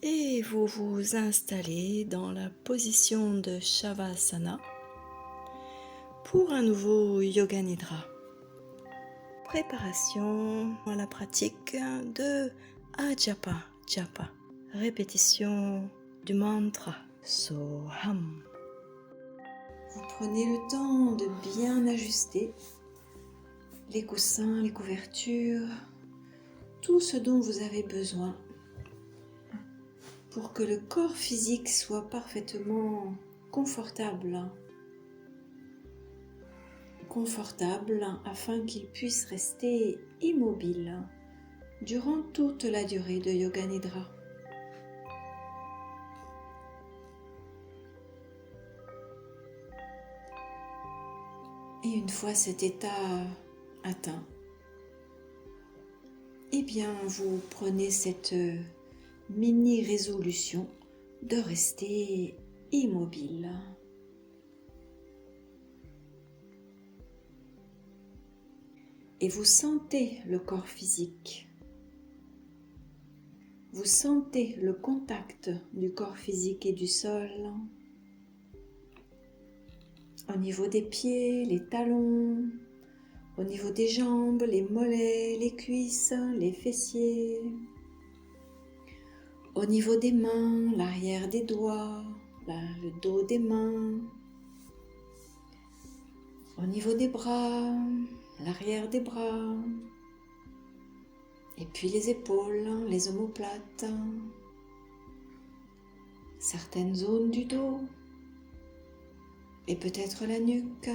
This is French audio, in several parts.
Et vous vous installez dans la position de Shavasana pour un nouveau Yoga Nidra. Préparation à la pratique de Ajapa Japa, répétition du mantra Soham. Vous prenez le temps de bien ajuster les coussins, les couvertures, tout ce dont vous avez besoin pour que le corps physique soit parfaitement confortable afin qu'il puisse rester immobile durant toute la durée de Yoga Nidra. Et une fois cet état atteint, eh bien vous prenez cette mini-résolution de rester immobile. Et vous sentez le corps physique. Vous sentez le contact du corps physique et du sol. Au niveau des pieds, les talons, au niveau des jambes, les mollets, les cuisses, les fessiers. Au niveau des mains, l'arrière des doigts, le dos des mains. Au niveau des bras, l'arrière des bras. Et puis les épaules, les omoplates. Certaines zones du dos. Et peut-être la nuque.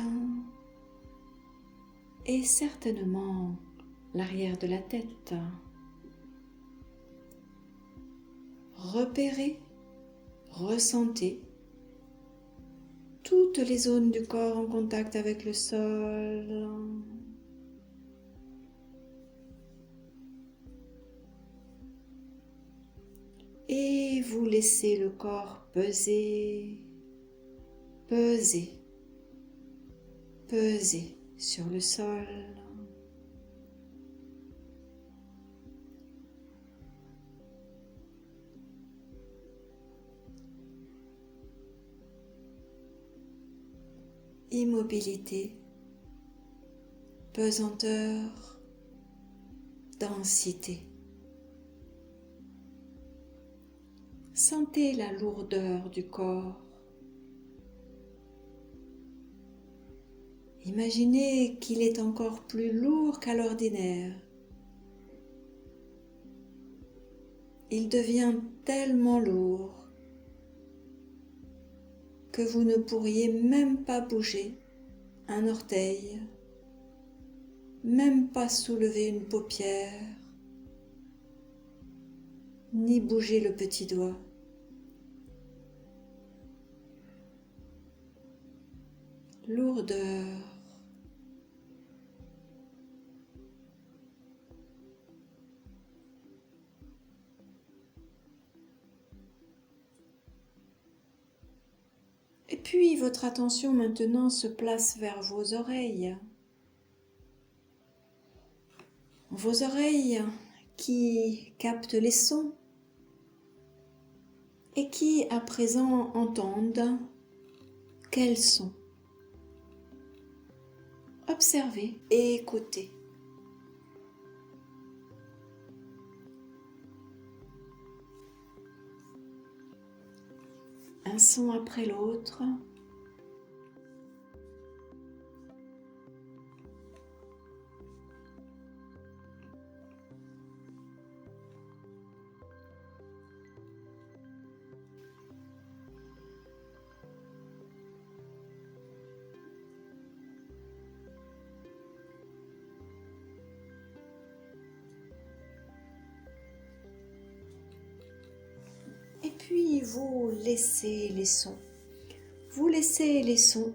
Et certainement l'arrière de la tête. Repérez, ressentez toutes les zones du corps en contact avec le sol. Et vous laissez le corps peser, peser, peser sur le sol. Immobilité, pesanteur, densité. Sentez la lourdeur du corps. Imaginez qu'il est encore plus lourd qu'à l'ordinaire. Il devient tellement lourd que vous ne pourriez même pas bouger un orteil, même pas soulever une paupière, ni bouger le petit doigt. Lourdeur. Et puis votre attention maintenant se place vers vos oreilles. Vos oreilles qui captent les sons et qui à présent entendent quels sons. Observez et écoutez. Un son après l'autre. Et puis vous laissez les sons. Vous laissez les sons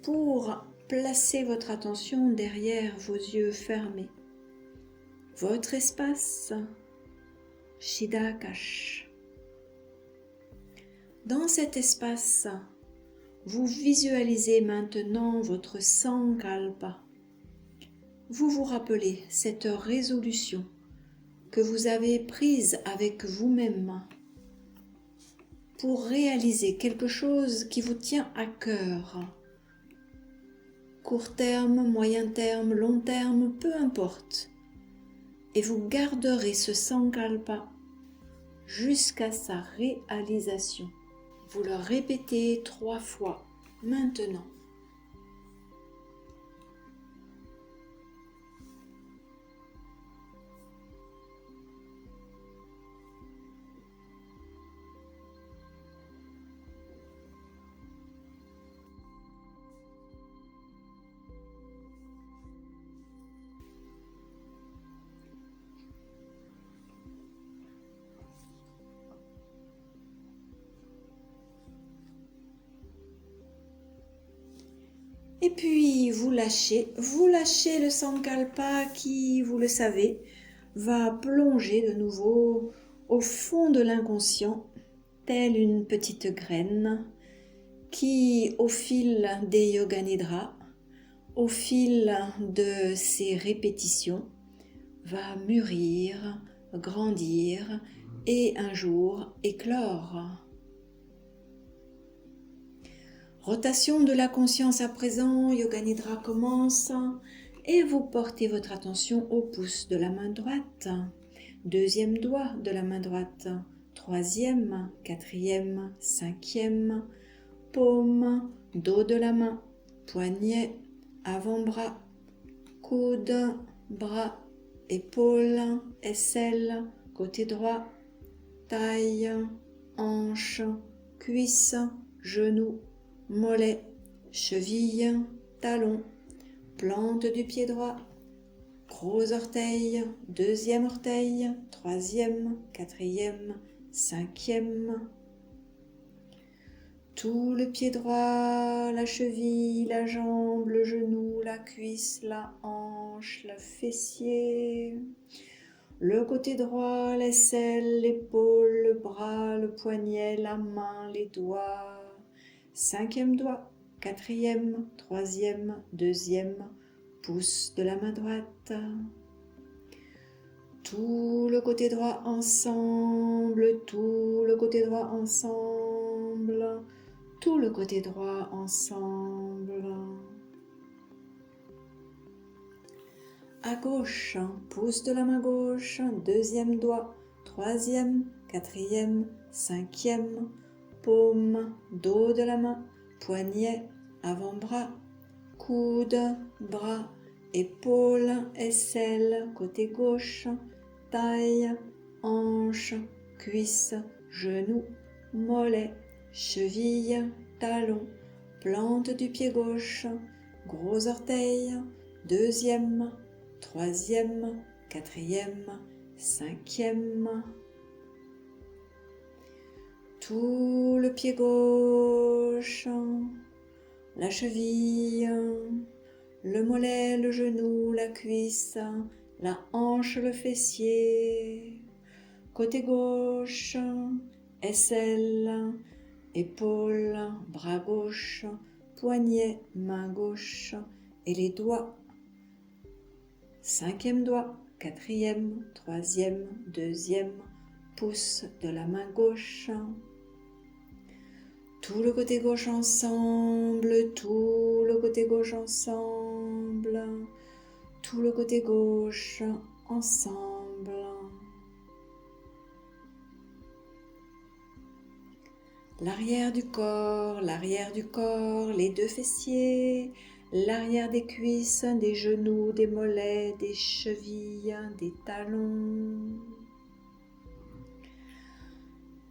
pour placer votre attention derrière vos yeux fermés. Votre espace, Chidaakash. Dans cet espace, vous visualisez maintenant votre Sankalpa. Vous vous rappelez cette résolution que vous avez prises avec vous-même pour réaliser quelque chose qui vous tient à cœur. Court terme, moyen terme, long terme, peu importe. Et vous garderez ce sankalpa jusqu'à sa réalisation. Vous le répétez 3 fois maintenant. Et puis vous lâchez le sankalpa qui, vous le savez, va plonger de nouveau au fond de l'inconscient, telle une petite graine qui, au fil des yoga nidras, au fil de ses répétitions, va mûrir, grandir et un jour éclore. Rotation de la conscience à présent, Yoga Nidra commence et vous portez votre attention au pouce de la main droite, deuxième doigt de la main droite, troisième, quatrième, cinquième, paume, dos de la main, poignet, avant-bras, coude, bras, épaule, aisselle, côté droit, taille, hanche, cuisse, genou, mollet, cheville, talon, plante du pied droit, gros orteil, deuxième orteil, troisième, quatrième, cinquième, tout le pied droit, la cheville, la jambe, le genou, la cuisse, la hanche, le fessier, le côté droit, l'aisselle, l'épaule, le bras, le poignet, la main, les doigts, cinquième doigt, quatrième, troisième, deuxième, pouce de la main droite. Tout le côté droit ensemble, tout le côté droit ensemble, tout le côté droit ensemble. À gauche, pouce de la main gauche, deuxième doigt, troisième, quatrième, cinquième, paume, dos de la main, poignet, avant-bras, coude, bras, épaule, aisselle, côté gauche, taille, hanche, cuisse, genou, mollet, cheville, talon, plante du pied gauche, gros orteil, deuxième, troisième, quatrième, cinquième, tout le pied gauche, la cheville, le mollet, le genou, la cuisse, la hanche, le fessier, côté gauche, aisselle, épaule, bras gauche, poignet, main gauche et les doigts. Cinquième doigt, quatrième, troisième, deuxième, pouce de la main gauche. Tout le côté gauche ensemble, tout le côté gauche ensemble, tout le côté gauche ensemble. L'arrière du corps, les deux fessiers, l'arrière des cuisses, des genoux, des mollets, des chevilles, des talons.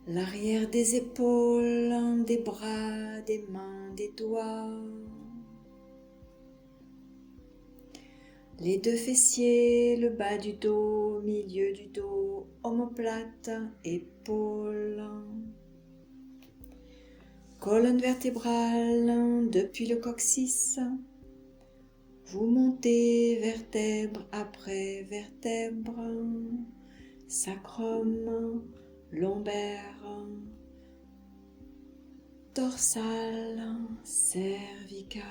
L'arrière des épaules, des bras, des mains, des doigts. Les deux fessiers, le bas du dos, milieu du dos, omoplate, épaules. Colonne vertébrale depuis le coccyx. Vous montez vertèbre après vertèbre, sacrum, lombaire, dorsal, cervical,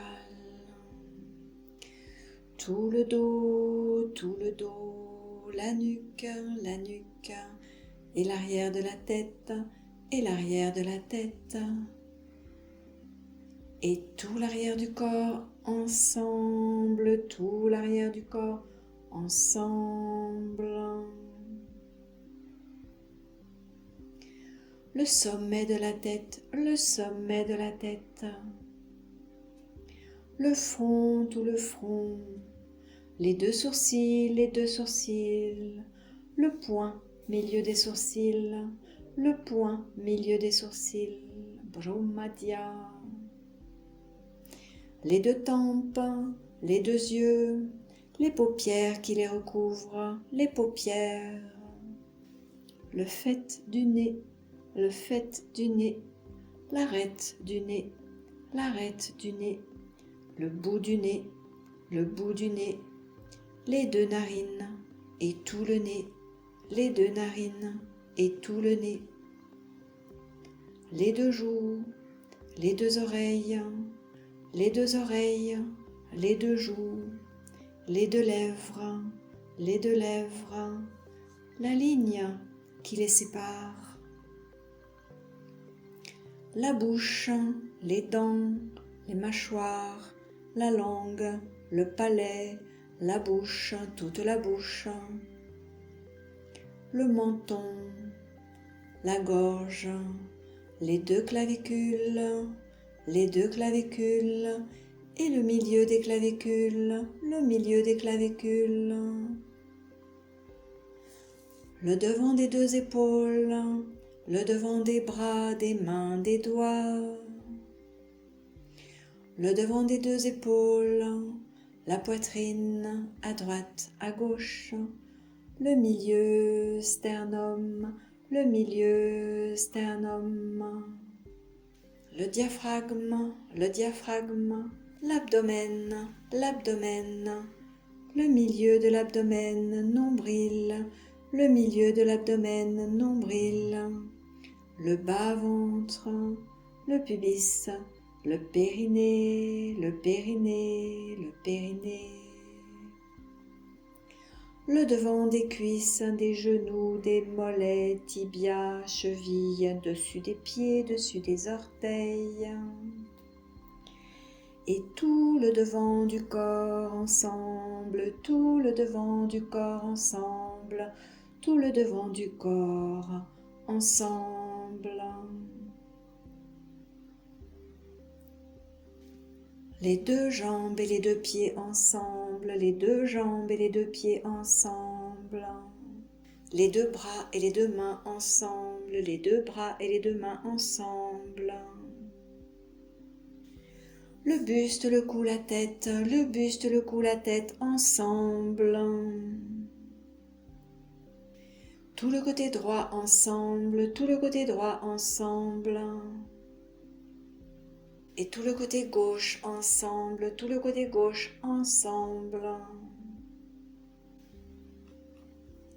tout le dos, la nuque, et l'arrière de la tête, et l'arrière de la tête, et tout l'arrière du corps ensemble, tout l'arrière du corps ensemble. Le sommet de la tête, le sommet de la tête, le front, tout le front, les deux sourcils, le point, milieu des sourcils, le point, milieu des sourcils, Bhrumadhya, les deux tempes, les deux yeux, les paupières qui les recouvrent, les paupières, le fait du nez, le fait du nez, l'arête du nez, l'arête du nez, le bout du nez, le bout du nez, les deux narines et tout le nez, les deux narines et tout le nez, les deux joues, les deux oreilles, les deux oreilles, les deux joues, les deux lèvres, la ligne qui les sépare, la bouche, les dents, les mâchoires, la langue, le palais, la bouche, toute la bouche, le menton, la gorge, les deux clavicules et le milieu des clavicules, le devant des deux épaules, le devant des bras, des mains, des doigts, le devant des deux épaules, la poitrine à droite, à gauche, le milieu sternum, le diaphragme, l'abdomen, le milieu de l'abdomen, nombril, le milieu de l'abdomen, nombril, le bas-ventre, le pubis, le périnée, le devant des cuisses, des genoux, des mollets, tibias, chevilles, dessus des pieds, dessus des orteils, et tout le devant du corps ensemble, tout le devant du corps ensemble, tout le devant du corps ensemble. Les deux jambes et les deux pieds ensemble, les deux jambes et les deux pieds ensemble, les deux bras et les deux mains ensemble, les deux bras et les deux mains ensemble, le buste, le cou, la tête, le buste, le cou, la tête ensemble, tout le côté droit ensemble, tout le côté droit ensemble, et tout le côté gauche ensemble, tout le côté gauche ensemble.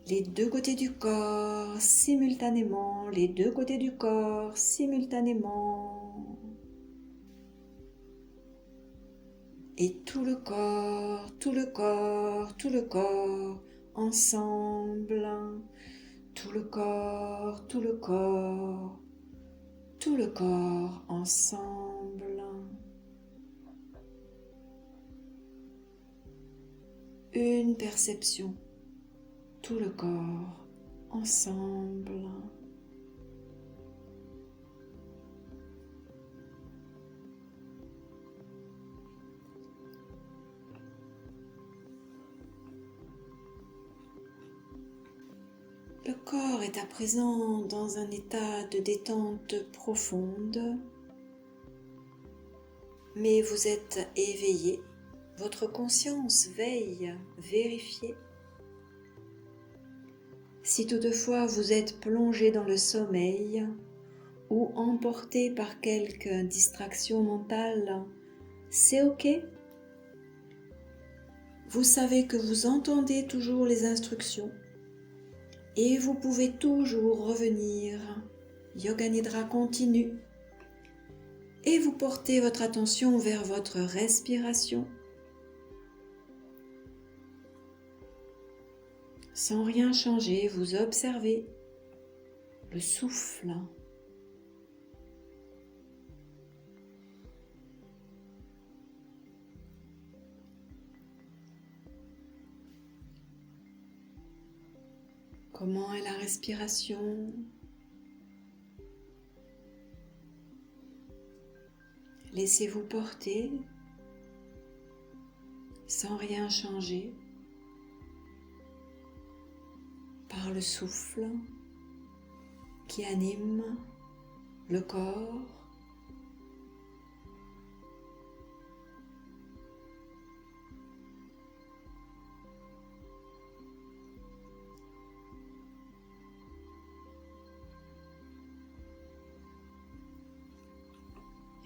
Les deux côtés du corps simultanément, les deux côtés du corps simultanément. Et tout le corps ensemble. Tout le corps ensemble. Une perception, tout le corps ensemble. Le corps est à présent dans un état de détente profonde, mais vous êtes éveillé, votre conscience veille, vérifiez. Si toutefois vous êtes plongé dans le sommeil ou emporté par quelque distraction mentale, c'est ok. Vous savez que vous entendez toujours les instructions et vous pouvez toujours revenir. Yoga Nidra continue et vous portez votre attention vers votre respiration. Sans rien changer, vous observez le souffle. Comment est la respiration? Laissez-vous porter sans rien changer par le souffle qui anime le corps.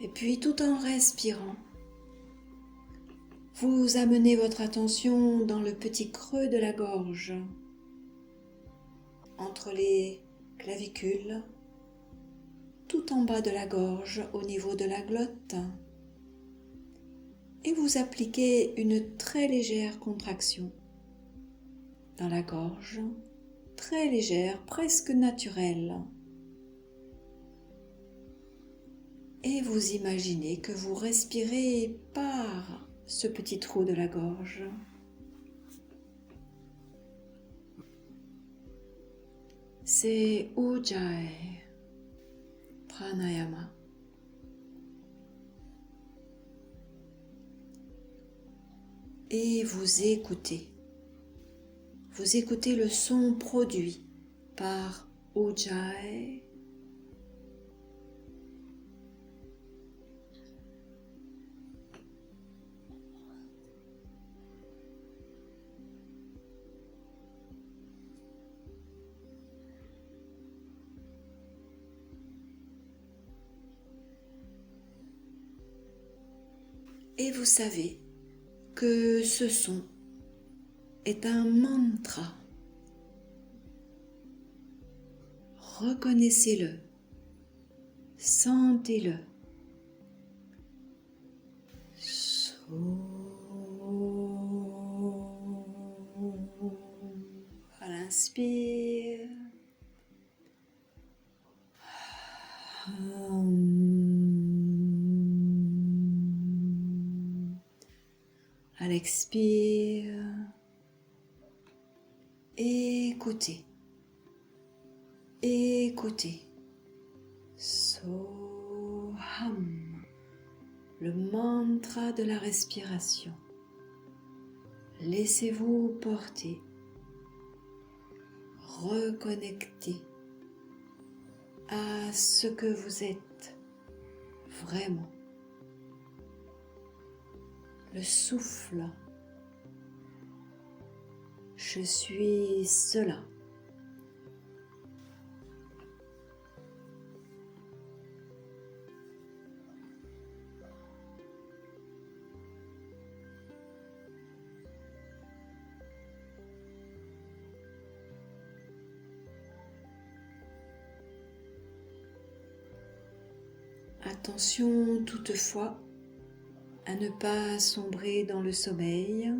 Et puis tout en respirant, vous amenez votre attention dans le petit creux de la gorge, entre les clavicules, tout en bas de la gorge au niveau de la glotte. Et vous appliquez une très légère contraction dans la gorge, très légère, presque naturelle. Et vous imaginez que vous respirez par ce petit trou de la gorge. C'est Ujjayi Pranayama. Et vous écoutez. Vous écoutez le son produit par Ujjayi. Et vous savez que ce son est un mantra. Reconnaissez-le, sentez-le. À l'inspire. À l'expire, écoutez, écoutez. Soham, le mantra de la respiration. Laissez-vous porter, reconnecter à ce que vous êtes vraiment. Le souffle. Je suis cela. Attention toutefois à ne pas sombrer dans le sommeil.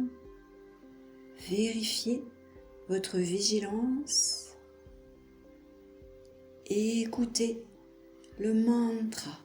Vérifiez votre vigilance et écoutez le mantra.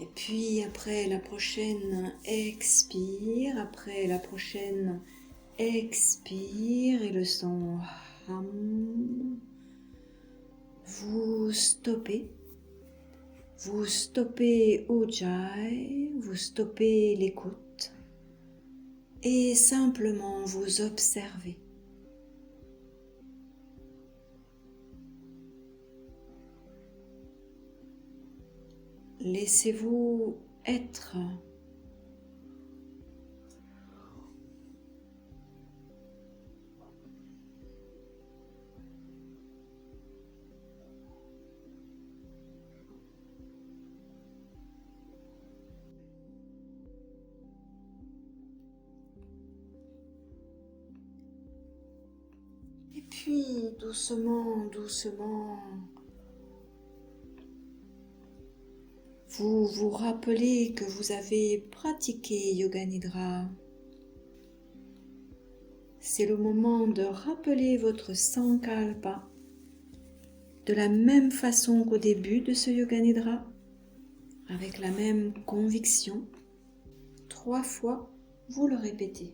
Et puis après la prochaine expire, expire et le son ham, vous stoppez Ujjayi, vous stoppez l'écoute et simplement vous observez. Laissez-vous être. Et puis, doucement, doucement, vous vous rappelez que vous avez pratiqué Yoga Nidra. C'est le moment de rappeler votre Sankalpa de la même façon qu'au début de ce Yoga Nidra, avec la même conviction. 3 fois, vous le répétez.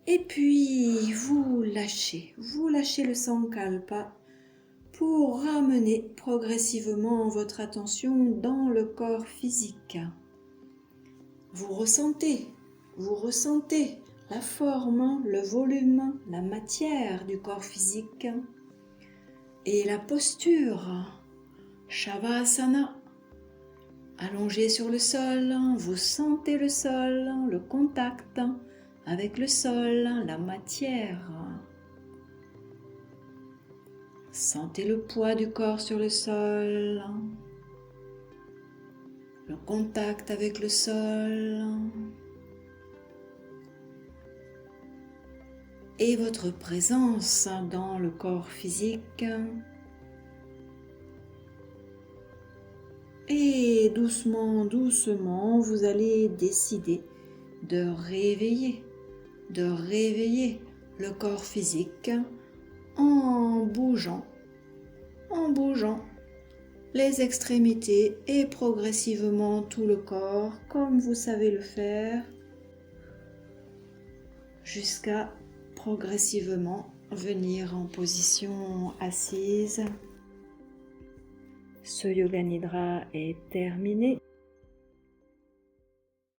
Et puis, vous lâchez le Sankalpa pour ramener progressivement votre attention dans le corps physique. Vous ressentez la forme, le volume, la matière du corps physique et la posture, Shavasana. Allongé sur le sol, vous sentez le sol, le contact avec le sol, la matière. Sentez le poids du corps sur le sol, le contact avec le sol et votre présence dans le corps physique. Et doucement, doucement, vous allez décider de réveiller le corps physique en bougeant les extrémités et progressivement tout le corps comme vous savez le faire jusqu'à progressivement venir en position assise. Ce Yoga Nidra est terminé.